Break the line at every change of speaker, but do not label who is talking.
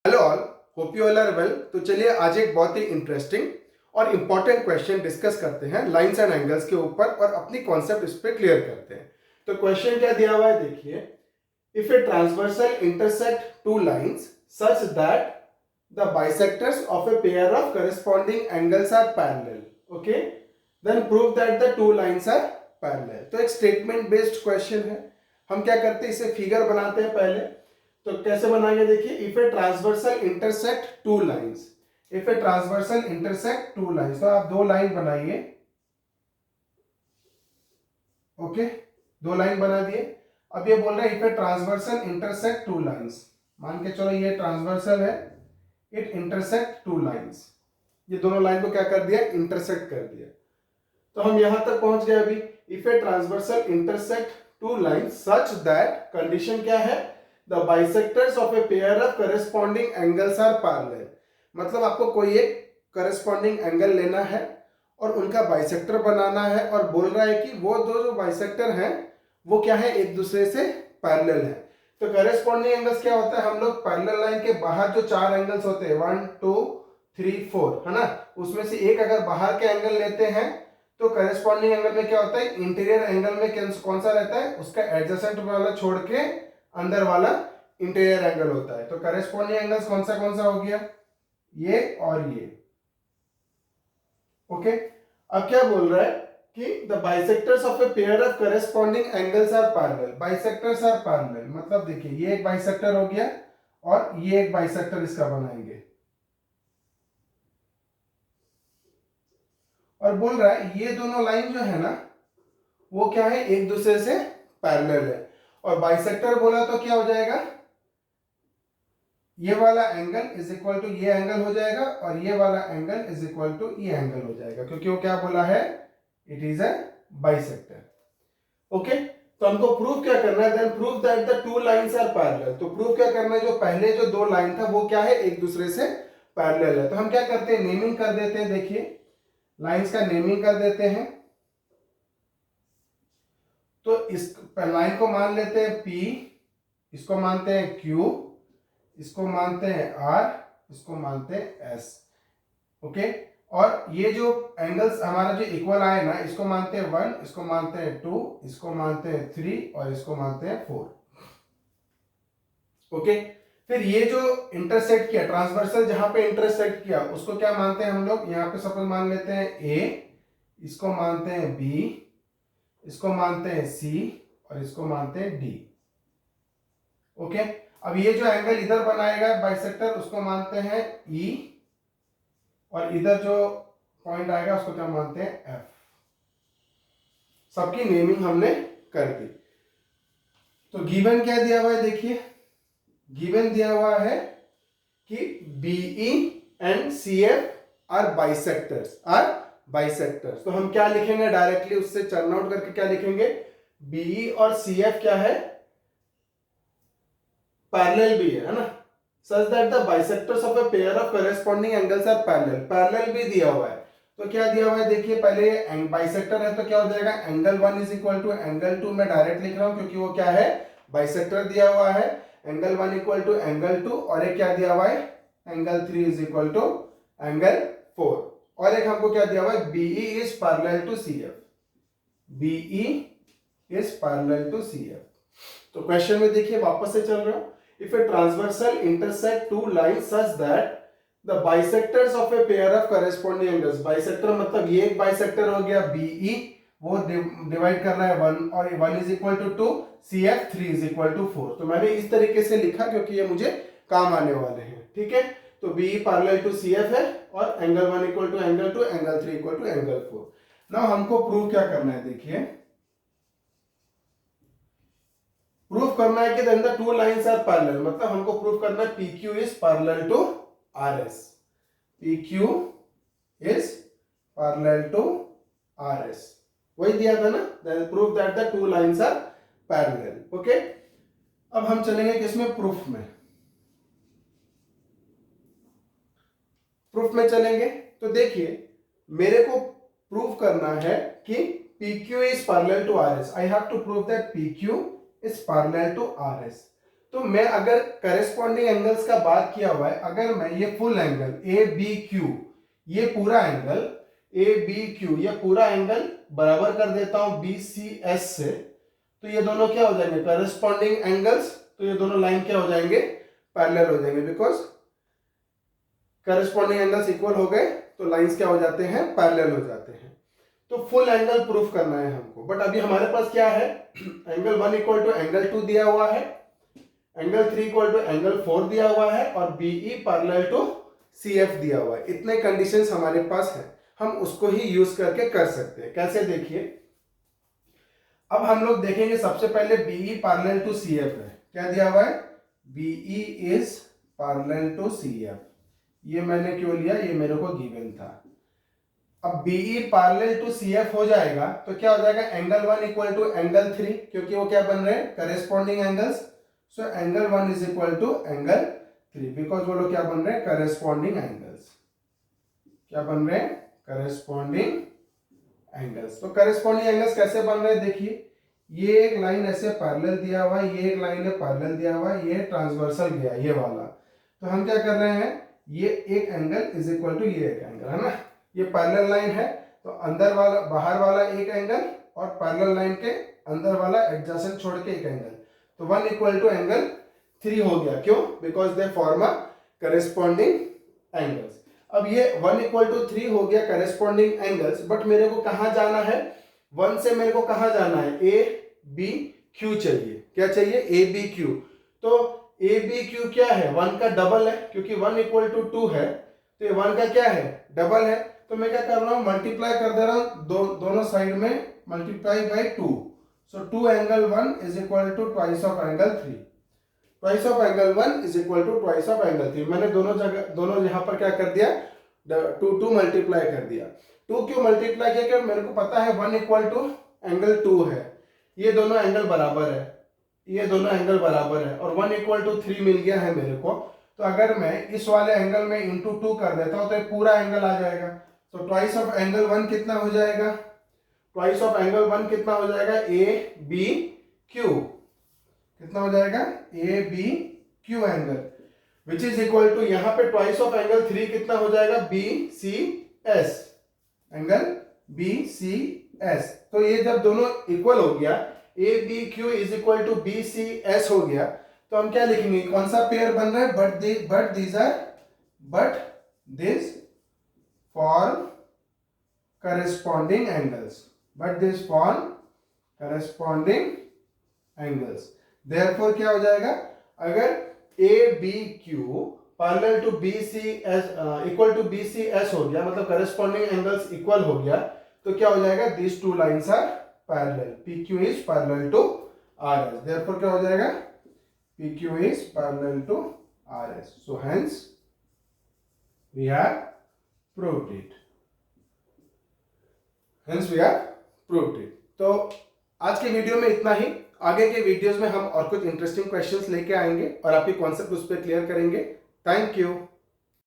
Hello all, hope you all are well. तो चलिए आज एक बहुत ही इंटरेस्टिंग और इंपॉर्टेंट क्वेश्चन डिस्कस करते हैं लाइंस एंड एंगल्स के ऊपर और अपनी कॉन्सेप्ट इस पे क्लियर करते हैं। तो क्वेश्चन क्या दिया हुआ है देखिए, if a transversal intersect two lines such that the bisectors of a pair of corresponding angles are parallel, okay, then prove that the two lines are parallel. तो एक स्टेटमेंट बेस्ड क्वेश्चन है। हम क्या करते हैं, इसे फिगर बनाते हैं पहले। तो कैसे बनाएंगे देखिए, if a transversal intersect two lines, if a transversal intersect two lines, तो आप दो लाइन बनाइए, ओके, दो लाइन बना दिए। अब ये बोल रहे हैं if a transversal intersect two lines, मान के चलो ये ट्रांसवर्सल है, इट इंटरसेक्ट टू लाइंस, ये दोनों लाइन को क्या कर दिया, इंटरसेक्ट कर दिया। तो हम यहां तक पहुंच गए अभी, if a transversal intersect two lines such that, condition क्या है, the bisectors of a pair of corresponding angles are parallel। मतलब आपको कोई एक corresponding angle लेना है और उनका बाइसेक्टर बनाना है, और बोल रहा है कि वो दो जो बाइसेक्टर हैं वो क्या है, एक दूसरे से पैरेलल है। तो corresponding angles क्या होता है, हम लोग पैरेलल लाइन के बाहर जो चार एंगल्स होते हैं 1 2 3 4 है ना, उसमें से एक अगर बाहर के एंगल लेते हैं तो करस्पॉन्डिंग एंगल में क्या होता है, इंटीरियर एंगल में कौन सा रहता है, उसका एडजेसेंट वाला छोड़ के अंदर वाला इंटीरियर एंगल होता है। तो करेस्पॉन्डिंग एंगल्स कौन सा हो गया, ये और ये, ओके। अब क्या बोल रहा है कि the bisectors of a pair of corresponding angles are parallel, bisectors are parallel, मतलब देखिए ये एक बाइसेक्टर हो गया और ये एक बाइसेक्टर इसका बनाएंगे, और बोल रहा है ये दोनों लाइन जो है ना वो क्या है, एक दूसरे से पैरेलल है। और बाइसेक्टर बोला तो क्या हो जाएगा, ये वाला एंगल इज इक्वल टू ये एंगल हो जाएगा और ये वाला एंगल इज इक्वल टू ये एंगल हो जाएगा, क्योंकि वो क्या बोला है, it is a bisector, okay. तो हमको प्रूफ क्या करना है, then proof that the two lines are parallel. तो प्रूफ क्या करना है, जो पहले जो दो लाइन था वो क्या है, एक दूसरे से पैरेलल है। तो हम क्या करते हैं, नेमिंग कर देते हैं, देखिए लाइंस का नेमिंग कर देते हैं। तो इस लाइन को मान लेते हैं P, इसको मानते हैं Q, इसको मानते हैं R, इसको मानते हैं S, ओके। और ये जो एंगल्स हमारा जो इक्वल आए ना, इसको मानते हैं 1, इसको मानते हैं 2, इसको मानते हैं 3 और इसको मानते हैं 4, ओके। फिर ये जो इंटरसेक्ट किया, ट्रांसवर्सल जहां पे इंटरसेक्ट किया उसको क्या मानते हैं हम लोग, यहाँ पे सपोज मान लेते हैं A, इसको मानते हैं B, इसको मानते हैं C और इसको मानते हैं D, ओके। अब ये जो एंगल इधर बनाएगा बाइसेक्टर उसको मानते हैं E, और इधर जो पॉइंट आएगा उसको क्या मानते हैं F। सबकी नेमिंग हमने कर दी। तो गिवन क्या दिया हुआ है देखिए, गिवन दिया हुआ है कि BE and CF are bisectors. तो हम क्या लिखेंगे डायरेक्टली, उससे टर्न आउट करके क्या लिखेंगे, BE और CF क्या है, पैरेलल भी है ना, such that the bisectors of a pair of corresponding angles are parallel, parallel भी दिया हुआ है। तो क्या दिया हुआ है देखिए, पहले बाइसेक्टर है तो क्या हो जाएगा, angle 1 is equal to angle 2, मैं डायरेक्ट लिख रहा हूं क्योंकि वो क्या है, बाइसेक्टर दिया हुआ है। एंगल 1 इक्वल टू एंगल 2, और एक क्या दिया हुआ है, angle 3 is equal to angle 4, और एक हमको क्या दिया हुआ है, BE is parallel to CF, BE is parallel to CF। तो क्वेश्चन में देखिए वापस से चल रहा हूं, if a transversal intersect two lines such that the bisectors of a pair of corresponding angles, bisector मतलब ये एक bisector हो गया BE, वो डिवाइड कर रहा है 1 और 1 is equal to 2, CF 3 is equal to 4। तो मैंने इस तरीके से लिखा क्योंकि ये मुझे काम आने वाले हैं, ठीक है। तो BE पैरेलल टू CF है और angle 1 equal to angle 2, angle 3 equal to angle 4। Now हमको प्रूव क्या करना है देखिए, प्रूफ करना है कि then the two lines are parallel, मतलब हमको प्रूफ करना है PQ is parallel to RS, PQ is parallel to RS, वही दिया था ना, then proof that the two lines are parallel, okay. अब हम चलेंगे किसमें, प्रूफ में, प्रूफ में चलेंगे। तो देखिए मेरे को प्रूफ करना है कि PQ is parallel to RS, I have to prove that PQ is parallel to RS। तो मैं अगर करेस्पॉन्डिंग एंगल्स का बात किया हुआ है, अगर मैं ये full angle A B Q, ये पूरा एंगल ए बी क्यू, ये पूरा एंगल बराबर कर देता हूं बी सी एस से, तो ये दोनों क्या हो जाएंगे करेस्पॉन्डिंग एंगल्स, तो ये दोनों लाइन क्या हो जाएंगे पैरेलल हो जाएंगे, बिकॉज करेस्पॉन्डिंग एंगल्स इक्वल हो गए तो लाइंस क्या हो जाते हैं पैरेलल हो जाते हैं। तो फुल एंगल प्रूफ करना है हमको, बट अभी हमारे पास क्या है एंगल 1 इक्वल टू एंगल 2 दिया हुआ है, एंगल 3 इक्वल टू एंगल 4 दिया हुआ है और बीई पैरेलल टू सीएफ दिया हुआ है। इतने कंडीशंस हमारे पास है, हम उसको ही यूज करके कर सकते हैं। कैसे देखिए, अब हम लोग देखेंगे सबसे पहले बीई पैरेलल टू सीएफ है, क्या दिया हुआ है BE is parallel to CF, ये मैंने क्यों लिया, ये मेरे को गिवन था। अब बीई पैरेलल टू सीएफ हो जाएगा तो क्या हो जाएगा एंगल 1 इक्वल टू एंगल 3, क्योंकि वो क्या बन रहे हैं corresponding angles, so angle 1 is equal to angle 3, because वो लोग क्या बन रहे हैं करेस्पॉन्डिंग एंगल्स, क्या बन रहे हैं करेस्पॉन्डिंग एंगल्स। तो करेस्पॉन्डिंग एंगल्स कैसे बन रहे हैं देखिए, ये एक लाइन ऐसे पैरेलल दिया हुआ है, ये एक लाइन है पैरेलल दिया हुआ है, ये ट्रांसवर्सल गया ये वाला, तो हम क्या कर रहे हैं ये एक एंगल इज इक्वल टू ये एक एंगल है ना, ये पैरेलल लाइन है तो अंदर वाला बाहर वाला एक एंगल और पैरेलल लाइन के अंदर वाला एडजेसेंट छोड़ के एक एंगल, तो 1 इक्वल टू एंगल 3 हो गया, क्यों because they form a corresponding angles. अब ये 1 इक्वल टू 3 हो गया करेस्पॉन्डिंग एंगल्स, बट मेरे को कहाँ जाना है 1 से मेरे को कहाँ जाना है ए बी क्यू चाहिए, क्या चाहिए ए बी क्यू, तो ए बी क्यू क्या है 1 का डबल है, क्योंकि 1 इक्वल टू 2 है तो ये 1 का क्या है डबल है, तो मैं क्या कर रहा हूँ मल्टीप्लाई कर दे रहा हूँ दोनों साइड में multiply by 2, so 2 angle 1 is equal to twice of angle 3, twice of angle 1 is equal to twice of angle 3, मैंने दोनों यहाँ पर क्या कर दिया 2 मल्टीप्लाई कर दिया, 2 क्यों मल्टीप्लाई किया क्योंकि मेरे को पता है 1 इक्वल टू एंगल 2 है, ये दोनों एंगल बराबर है, ये दोनों एंगल बराबर है और 1 इक्वल टू 3 मिल गया है मेरे को, तो अगर मैं इस वाले एंगल में इंटू 2 कर देता हूं तो ये पूरा एंगल आ जाएगा, तो ट्वाइस ऑफ एंगल 1 कितना हो जाएगा, ट्वाइस ऑफ एंगल 1 कितना हो जाएगा ए बी क्यू, कितना हो जाएगा A B Q angle, which is equal to यहाँ पे ट्वाइस ऑफ एंगल 3 कितना हो जाएगा B C S, angle B C S, तो ये जब दोनों इक्वल हो गया A B Q is equal to B C S हो गया, तो हम क्या लिखेंगे कौन सा पेयर बन रहा है but this form corresponding angles, but this form corresponding angles, therefore क्या हो जाएगा अगर A B Q parallel to B C S equal to B C S हो गया, मतलब corresponding angles इक्वल हो गया, तो क्या हो जाएगा these two lines are parallel, PQ is parallel to RS, therefore क्या हो जाएगा PQ is parallel to RS, so hence we have proved it, hence we have proved it। तो आज के वीडियो में इतना ही, आगे के वीडियोस में हम और कुछ इंटरेस्टिंग क्वेश्चंस लेके आएंगे और आपके कॉन्सेप्ट उस पर क्लियर करेंगे। Thank you.